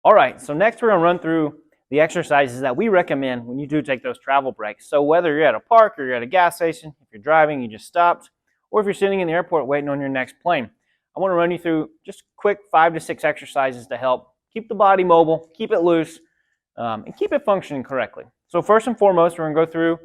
All right, so next we're going to run through the exercises that we recommend when you do take those travel breaks. So whether you're at a park or you're at a gas station, if you're driving, you just stopped, or if you're sitting in the airport waiting on your next plane, I want to run you through just quick 5 to 6 exercises to help keep the body mobile, keep it loose, and keep it functioning correctly. So first and foremost, we're going to go through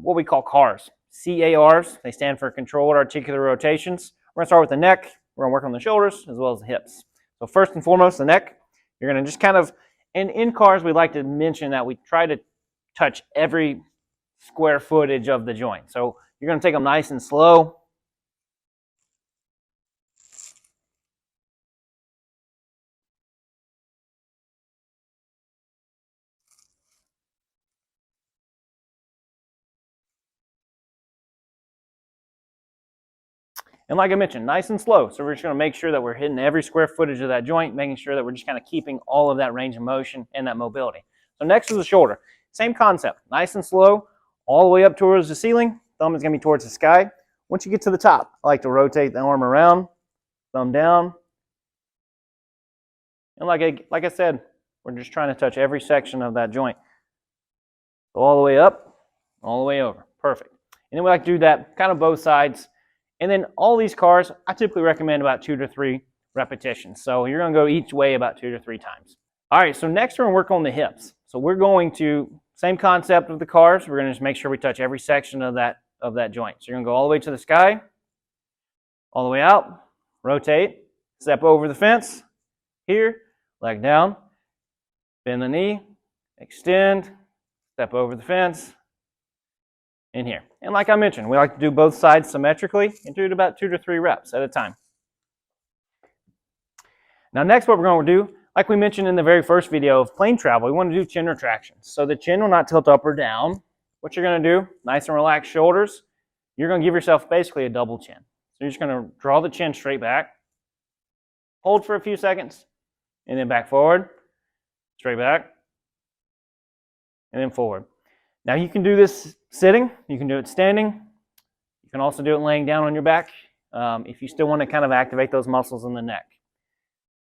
what we call CARs. CARs, they stand for controlled articular rotations. We're going to start with the neck. We're going to work on the shoulders as well as the hips. So first and foremost, the neck. You're going to just kind of, and in CARs, we like to mention that we try to touch every square footage of the joint. So you're going to take them nice and slow. And like I mentioned, nice and slow. So we're just going to make sure that we're hitting every square footage of that joint, making sure that we're just kind of keeping all of that range of motion and that mobility. So next is the shoulder. Same concept, nice and slow, all the way up towards the ceiling. Thumb is going to be towards the sky. Once you get to the top, I like to rotate the arm around, thumb down. And like I said, we're just trying to touch every section of that joint. All the way up, all the way over. Perfect. And then we like to do that kind of both sides. And then all these CARs, I typically recommend about 2 to 3 repetitions. So you're going to go each way about 2 to 3 times. All right, so next we're going to work on the hips. So we're going to, same concept of the CARs, we're going to just make sure we touch every section of that joint. So you're going to go all the way to the sky, all the way out, rotate, step over the fence, here, leg down, bend the knee, extend, step over the fence, in here. And like I mentioned, we like to do both sides symmetrically and do it about 2 to 3 reps at a time. Now next what we're going to do, like we mentioned in the very first video of plane travel, we want to do chin retractions. So the chin will not tilt up or down. What you're going to do, nice and relaxed shoulders, you're going to give yourself basically a double chin. So you're just going to draw the chin straight back, hold for a few seconds, and then back forward, straight back, and then forward. Now you can do this sitting, you can do it standing, you can also do it laying down on your back if you still want to kind of activate those muscles in the neck.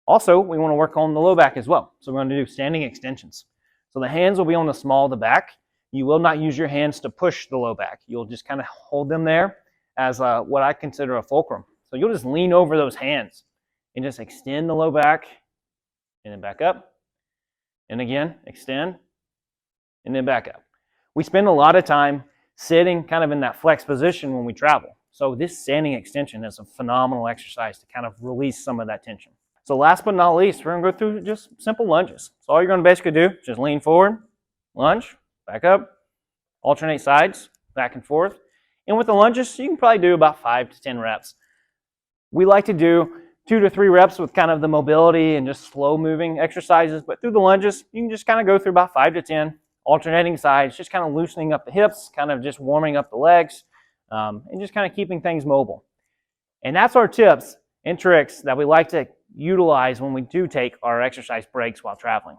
Also, we want to work on the low back as well. So we're going to do standing extensions. So the hands will be on the small of the back. You will not use your hands to push the low back. You'll just kind of hold them there as what I consider a fulcrum. So you'll just lean over those hands and just extend the low back and then back up. And again, extend and then back up. We spend a lot of time sitting kind of in that flex position when we travel. So this standing extension is a phenomenal exercise to kind of release some of that tension. So last but not least, we're going to go through just simple lunges. So all you're going to basically do, just lean forward, lunge, back up, alternate sides, back and forth. And with the lunges, you can probably do about 5 to 10 reps. We like to do 2 to 3 reps with kind of the mobility and just slow moving exercises. But through the lunges, you can just kind of go through about 5 to 10. Alternating sides, just kind of loosening up the hips, kind of just warming up the legs, and just kind of keeping things mobile. And that's our tips and tricks that we like to utilize when we do take our exercise breaks while traveling.